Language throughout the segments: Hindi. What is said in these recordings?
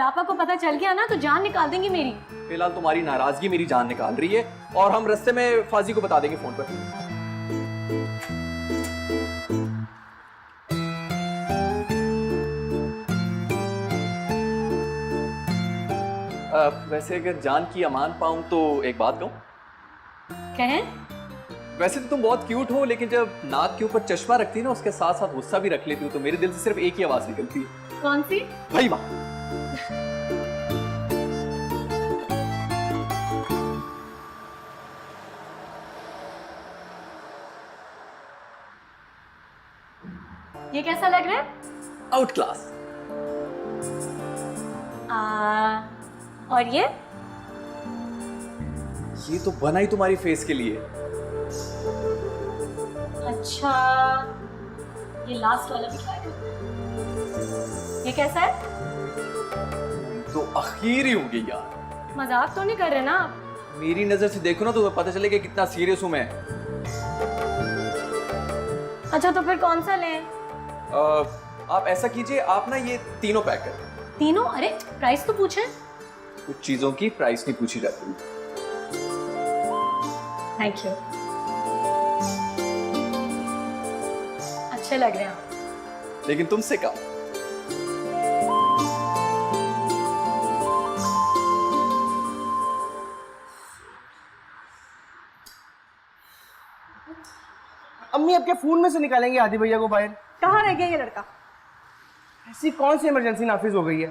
गुलाबा को पता चल गया ना तो जान निकाल देंगी मेरी। फिलहाल तुम्हारी नाराजगी मेरी जान निकाल रही है और हम रास्ते में फाजी को बता देंगे फोन पर। वैसे अगर जान की अमान पाऊं तो एक बात कहूं? कहें? वैसे तो तुम बहुत क्यूट हो, लेकिन जब नाक के ऊपर चश्मा रखती है ना उसके साथ साथ गुस्सा भी रख लेती हो, तो मेरे दिल से सिर्फ एक ही आवाज निकलती है। कौन सी? भाई माँ। ये कैसा लग रहा है? Out class. और ये तो बना ही तुम्हारी फेस के लिए। अच्छा, ये लास्ट वाला भी ट्राई करो। ये कैसा है? तो आखिर ही होंगी यार। मजाक तो नहीं कर रहे ना आप? मेरी नजर से देखो ना तो पता चलेगा कितना सीरियस हूं मैं। अच्छा तो फिर कौन सा लें? आप ऐसा कीजिए, आप ना ये तीनों पैक करें। तीनों? अरे प्राइस तो पूछे। कुछ चीजों की प्राइस नहीं पूछी जाती। थैंक यू, अच्छे लग रहे हैं आप। लेकिन तुमसे कम। अम्मी आपके फोन में से निकालेंगे आदि भैया को बाहर। कहाँ रह गया ये लड़का? ऐसी कौन सी इमरजेंसी नाफिज हो गई है?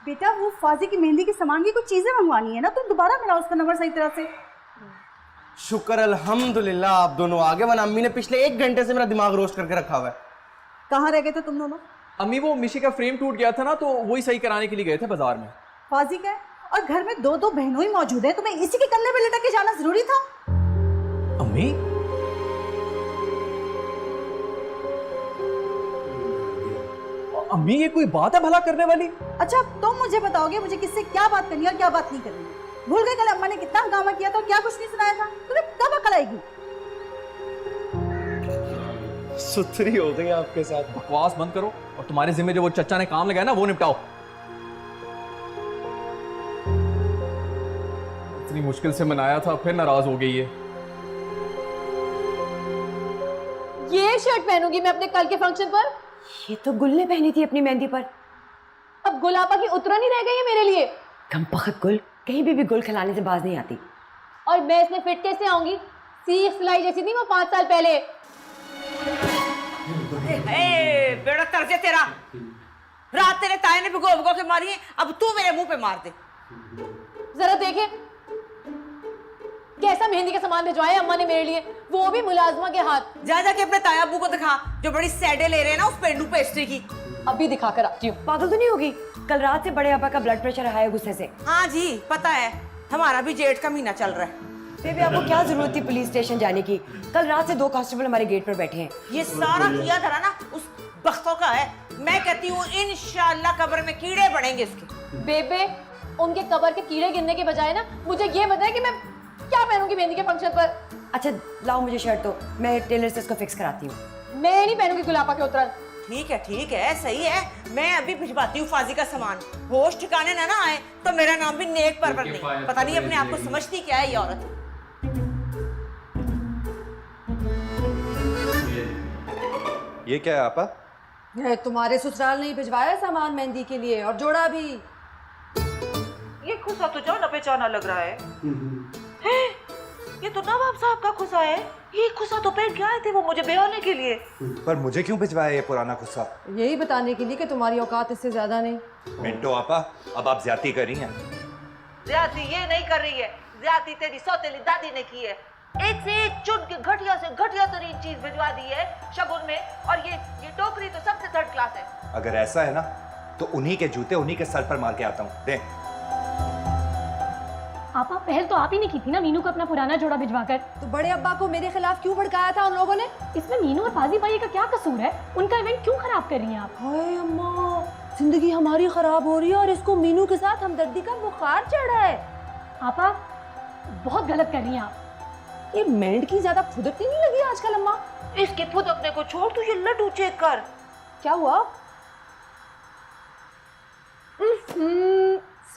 बेटा वो फाजी की मेहंदी के सामान की कुछ चीजें मंगवानी है ना, तो दोबारा मिलाओ उसका नंबर सही तरह से। शुक्र अल्हम्दुलिल्लाह आप दोनों आगे, वरना अम्मी ने पिछले 1 घंटे से मेरा दिमाग रोस्ट करके रखा हुआ है। कहाँ रह गए थे तुम दोनों? अम्मी वो मिशी का फ्रेम टूट गया था ना, तो वही सही कराने के लिए गए थे बाजार में। फाजी का है और घर में 2 बहनों ही मौजूद है, तुम्हें इसी के कंधे पे लटक के जाना जरूरी था? अम्मी अम्मी ये कोई बात है भला करने वाली? अच्छा तुम मुझे बताओगे मुझे किससे क्या बात करनी है और क्या बात नहीं करनी है? भूल गए कल अम्मा ने कितना हंगामा किया था और क्या कुछ नहीं सुनाया था? तुम्हें कब अकल आएगी? सुथरी हो गई आपके साथ। बकवास बंद करो और तुम्हारे जिम्मे जो वो चच्चा ने काम लगाया ना वो निपटाओ। इतनी मुश्किल से मनाया था, फिर नाराज हो गई है। ये शर्ट पहनूंगी मैं अपने कल के फंक्शन पर। ये तो गुल ने पहनी थी अपनी मेहंदी पर। अब गुलाबा की उतरन ही रह गई है मेरे लिए। कम पखत गुल, कहीं भी गुल खिलाने से बाज नहीं आती। और मैं इसमें फिट कैसे आऊंगी? सीख सिलाई जैसी थी वो 5 साल पहले। बेड़ा तरजे तेरा। रात तेरे ताए ने भिगो भिगो के मारी है, अब तू मेरे मुंह पे मार दे। जरा देखे कैसा मेहंदी का सामान भिजवाया अम्मा ने मेरे लिए, वो भी मुलाजमा के हाथ। जा जाके अपने ताया अब्बू को दिखा जो बड़ी सैडे ले रहे हैं ना उस पेंडू पेस्ट्री की। अभी दिखा कर आती हूँ। पागल तो नहीं होगी? कल रात से बड़े अब्बा का ब्लड प्रेशर हाई है गुस्से से। हाँ जी पता है, हमारा भी जेठ का महीना चल रहा है। बेबी आपको क्या जरूरत थी पुलिस स्टेशन जाने की? कल रात से 2 कांस्टेबल हमारे गेट पर बैठे हैं। ये सारा किया धरा ना उस बख्तों का है। मैं कहती हूँ इंशाल्लाह कब्र में कीड़े पड़ेंगे इसके। बेबे उनके कबर के कीड़े गिनने के बजाय ना मुझे ये बताए कि मैं क्या पहनूंगी मेहंदी के फंक्शन पर। अच्छा लाओ मुझे शर्ट, तो मैं टेलर से इसको फिक्स कराती हूँ। मैं नहीं पहनूंगी गुलाबा के उतरन। ठीक है सही है, मैं अभी भिजवाती हूँ फाजी का सामान। होश ठिकाने ना आए तो मेरा नाम भी नेक परवर नहीं। पता नहीं अपने आप को समझती क्या है ये औरत। ये क्या है आपा? तुम्हारे ससुराल ने भिजवाया सामान मेहंदी के लिए और जोड़ा भी। ये खुसा तो जाना पहचाना लग रहा है। ये तो नवाब साहब का खुसा है। ये खुसा तो पहन के आए थे वो मुझे बेहोने के लिए। पर मुझे क्यों भिजवाया ये पुराना खुस्सा? यही बताने के लिए कि तुम्हारी औकात इससे ज्यादा नहीं। मिंटो आपा, अब आप ज्यादती कर रही हैं। ज्यादती ये नहीं कर रही है, ज्यादती तेरी सौतेली दादी ने की है। एक से एक चुन के घटिया से घटिया तरीन चीज भिजवा दी है शगुन में। और ये टोकरी तो सबसे 3rd क्लास है। अगर ऐसा है ना तो उन्हीं के जूते उन्हीं के सर पर मार के आता हूँ। दे। आपा पहल तो आप ही ने की थी ना मीनू को अपना पुराना जोड़ा भिजवाकर। तो बड़े अब्बा को मेरे खिलाफ क्यों भड़काया था उन लोगों ने? इसमें मीनू और फाजी भाई का क्या कसूर है? उनका इवेंट क्यों खराब कर रही हैं आप? हाय अम्मा, जिंदगी हमारी खराब हो रही है और इसको मीनू के साथ हमदर्दी का बुखार चढ़ा है। आपा बहुत गलत कर रही हैं आप। ये मेंढ की ज्यादा फुदकती नहीं लगी आजकल अम्मा? इसके फुदकने को छोड़, तू ये लड्डू चेक कर। क्या हुआ?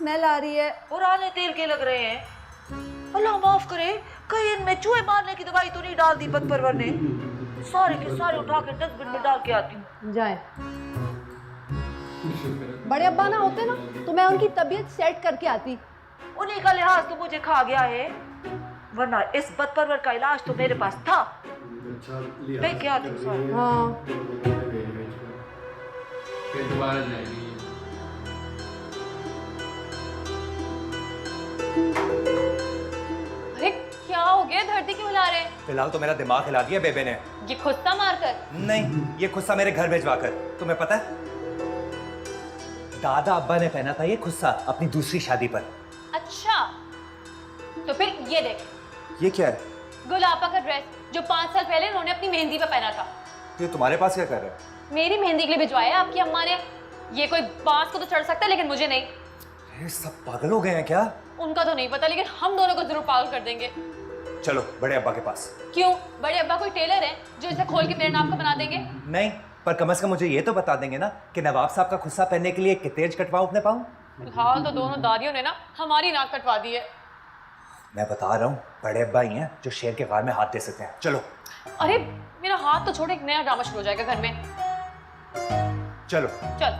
स्मेल आ रही है। पुराने तेल के लग रहे हैं। अल्लाह माफ करे, कहीं इनमें चूहे मारने की दवाई तो नहीं डाल दी बदपरवर ने। सारे के सारे उठा के डस्टबिन में डाल के आती हूँ। जाए। बड़े अब्बा ना होते ना तो मैं उनकी तबीयत सेट करके आती। उन्हीं का लिहाज तो मुझे खा गया है, वरना इस बदपरवर का इलाज तो मेरे पास था। मैं क्या आती हूँ। हाँ फिर दोबारा जाएगी। अरे क्या हो गया, धरती क्यों हिला रहे? फिलहाल तो मेरा दिमाग हिला दिया बेबे ने। ये खुस्सा मारकर? नहीं, ये खुस्सा मेरे घर भिजवा कर। तुम्हें पता है, दादा अब्बा ने पहना था ये खुस्सा अपनी दूसरी शादी पर। अच्छा, तो फिर ये देख, ये क्या है? गुलाबा का ड्रेस जो 5 साल पहले उन्होंने अपनी मेहंदी पे पहना था। तो ये तुम्हारे पास क्या कर रहा है? मेरी मेहंदी के लिए भिजवाया आपकी अम्मा ने। ये कोई बांस को तो चढ़ सकता है लेकिन मुझे नहीं। अरे सब पागल हो गए हैं क्या? उनका तो नहीं पता लेकिन हम दोनों को जरूर पागल कर देंगे। चलो बड़े अब्बा के पास। क्यों? बड़े अब्बा कोई टेलर है जो इसे खोल के मेरे नाम का बना देंगे? नहीं, पर कम से कम मुझे ये तो बता देंगे ना कि नवाब साहब का खुस्सा पहनने के लिए कितेज कटवाऊं अपने पाँव। फिलहाल तो दोनों दादियों ने ना हमारी नाक कटवा दी है। मैं बता रहा हूँ, बड़े अब्बा ही हैं जो शेर के गाल में हाथ दे सकते हैं। चलो। अरे मेरा हाथ तो छोड़, एक नया ड्रामा शुरू हो जाएगा घर में। चलो चल।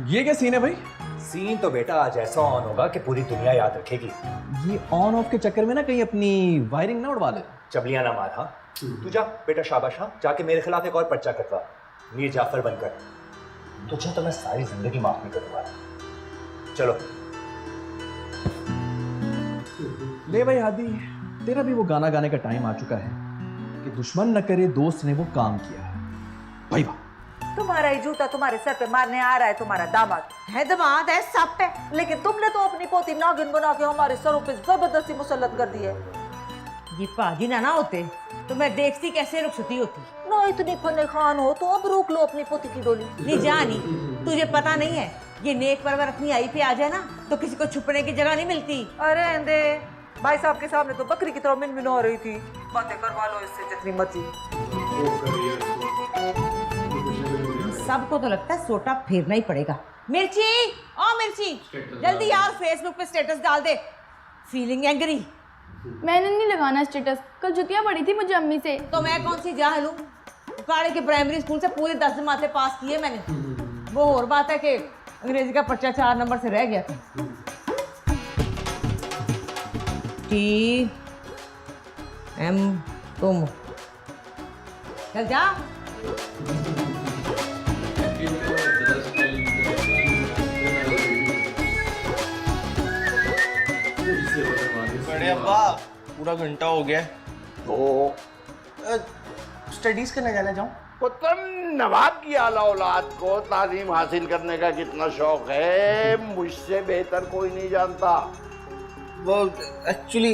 ये क्या सीन है भाई? सीन तो बेटा आज ऐसा ऑन होगा कि पूरी दुनिया याद रखेगी। ये ऑन ऑफ के चक्कर में ना कहीं अपनी वायरिंग ना उड़वा ले। चबलियां ना मार। हाँ तू जा बेटा, शाबाश। हाँ जाके मेरे खिलाफ एक और पर्चा कटवा, मीर जाफर बनकर। तुझे तो मैं सारी जिंदगी माफ नहीं करूंगा। चलो। ले भाई हादी, तेरा भी वो गाना गाने का टाइम आ चुका है कि दुश्मन न करे दोस्त ने वो काम किया। भाई वाह। तुम्हारा ही जूता तुम्हारे सर पे मारने आ रहा है तुम्हारा दामाद। है दामाद है, सब है, लेकिन तुमने तो अपनी पोती नागिन बना के हमारे सरों पे जबरदस्ती मुसल्लत कर दी है। ये पाजी ना होते तो मैं देखती कैसे रुखसती होती। ना इतनी फने खान हो तो अब रोक लो अपनी पोती की डोली। नहीं जानी, तुझे पता नहीं है, ये नेक परवर अपनी आई पे आ जाए ना तो किसी को छुपने की जगह नहीं मिलती। अरे अंदे, भाई साहब के सामने तो बकरी की तरह मिन हो रही थी। बातें करवा लो इससे जितनी मर्जी। सबको तो लगता है सोटा फेरना ही पड़ेगा। मिर्ची, ओ मिर्ची, जल्दी यार फेसबुक पे स्टेटस डाल दे। Feeling angry. मैंने नहीं लगाना स्टेटस, कल जुतियाँ पड़ी थी मुझे अम्मी से। तो मैं कौन सी जाहिल हूँ? उकाड़े के प्राइमरी स्कूल से पूरे 10 जमाते पास किए मैंने। वो और बात है कि अंग्रेजी का पर्चा 4 नंबर से रह गया था। टी एम तुम चल जा। बड़े अब्बा पूरा घंटा हो गया तो स्टडीज करने जाना चाहूँ। पुत्र नवाब की आला औलाद को तालीम हासिल करने का कितना शौक है मुझसे बेहतर कोई नहीं जानता। वो एक्चुअली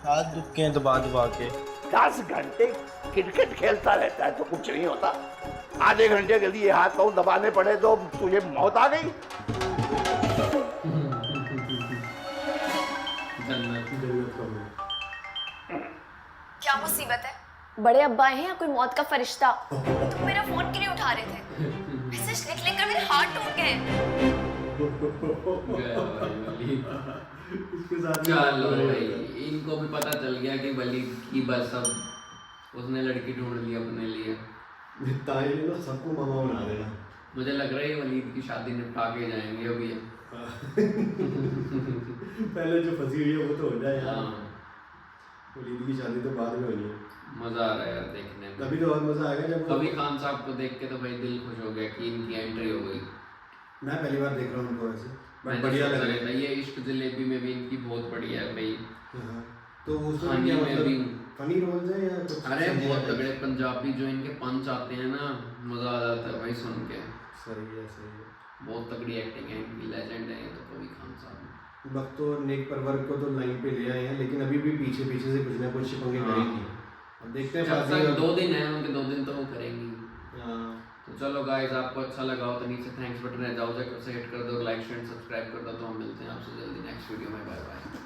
हाथ दुखते हैं दबा दबा के। 10 घंटे क्रिकेट खेलता रहता है तो कुछ नहीं होता। आधे घंटे के लिए हाथ पाँव दबाने पड़े तो तुझे मौत आ गई। क्या मुसीबत है? बड़े अब्बा हैं या कोई मौत का फरिश्ता? तुम मेरा फोन क्यों नहीं उठा रहे थे? मैसेज लिख लिख कर मेरे हाथ टूट गए। चलो भाई, इनको भी पता चल गया कि वलीद की बस अब उसने लड़की ढूंढ ली अपने लिए। सबको मामा बना देना। मुझे लग रहा है वलीद की शादी निपटा के जाएंगे अभी। पहले जो फंसी हुई है वो तो हो जाए यार। हाँ, वलीद की शादी तो बाद में होनी है। मजा आ रहा है यार देखने में। तभी तो और मजा आएगा जब कभी खान साहब को देख के तो भाई दिल खुश हो गया कि इनकी एंट्री हो गई। मैं पहली बार देख रहा हूँ उनको ऐसे, मैं बढ़िया लग रहा था। ये इश्क जलेबी में भी इनकी बहुत बढ़िया है भाई। तो उसमें खाने क्या में भी मतलब फनी रोल्स है या कुछ? अरे बहुत तगड़े पंजाबी जो इनके पंच आते हैं ना, मजा आ जाता है भाई सुन के। सही है सही है। बहुत तगड़ी एक्टिंग है इनकी, लेजेंड है ये तो कभी खान साहब। वक्त तो नेक परवर को तो लाइन पे ले आए हैं, लेकिन अभी भी पीछे पीछे से कुछ ना कुछ पंगे करेंगी। अब देखते हैं जब बाजी। तक 2 दिन है उनके, 2 दिन तो वो करेंगी। हाँ। तो चलो गाइस, आपको अच्छा लगा हो तो नीचे थैंक्स बटन है, जाओ जाकर उसे हिट कर दो, लाइक शेयर सब्सक्राइब कर दो। तो हम मिलते हैं आपसे जल्दी नेक्स्ट वीडियो में। Bye bye.